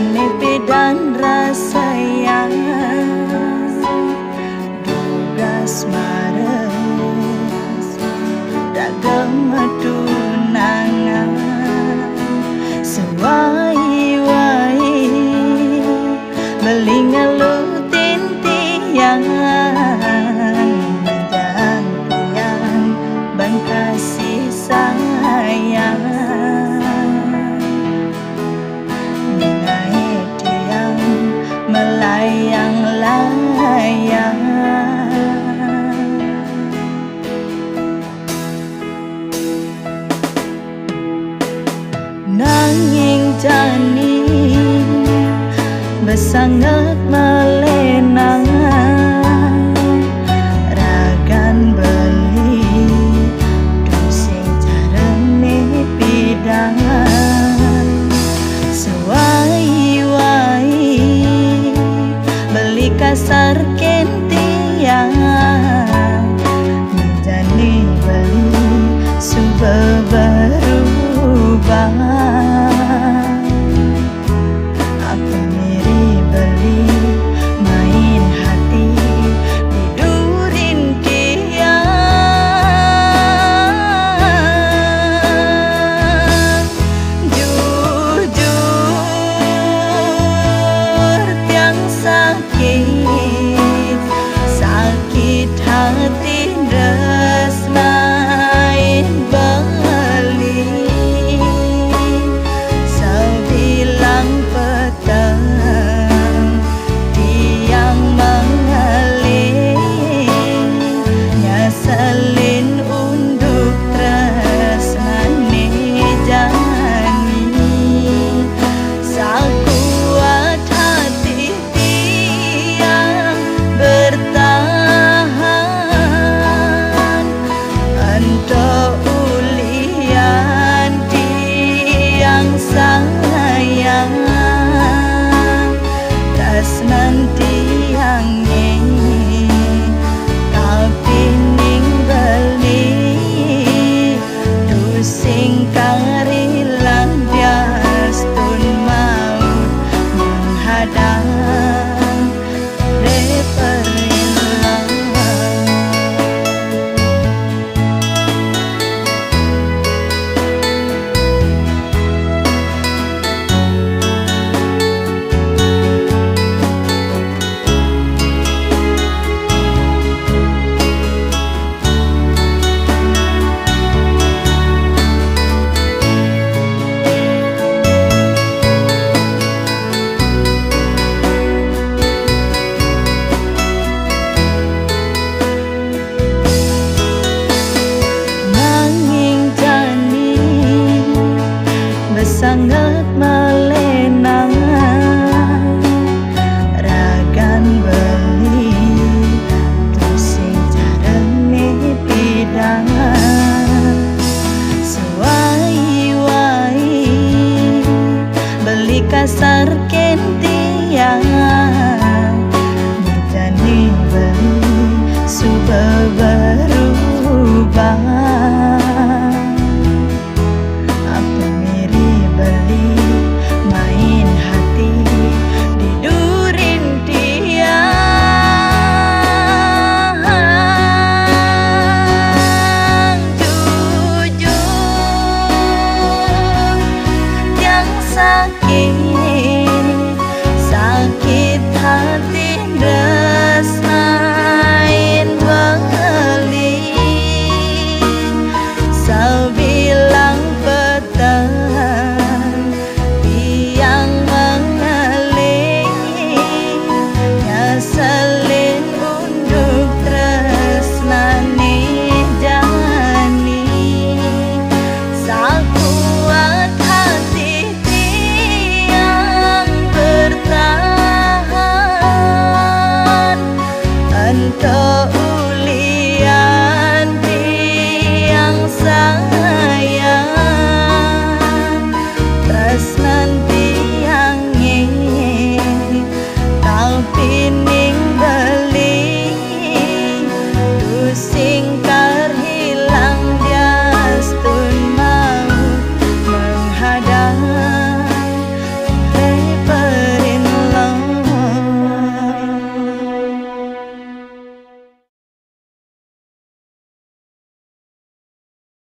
Jane pedan rasaya dugas mares dagem tunangan sewai-wai beli ngelutin tiang menjang tiang ban kasih sayang mengai tiang melayang-layang nanging jani besangat melenang ragan beli dusing jarene pidangan sewai-wai beli kasar kentiang menjani beli suba berubah sakit hati resnain beli sebilang petang tiang mengalir nyaselin unduk tresnane jani sakuat hati tiang bertahan ento ulian tiang sayang tresnan tiang tapi ning beli dusing karilang biastun maut menghadang sangat melenang ragan beli dusing jarene pidangan sewai-wai beli kasar kentiang menjani beli suba baru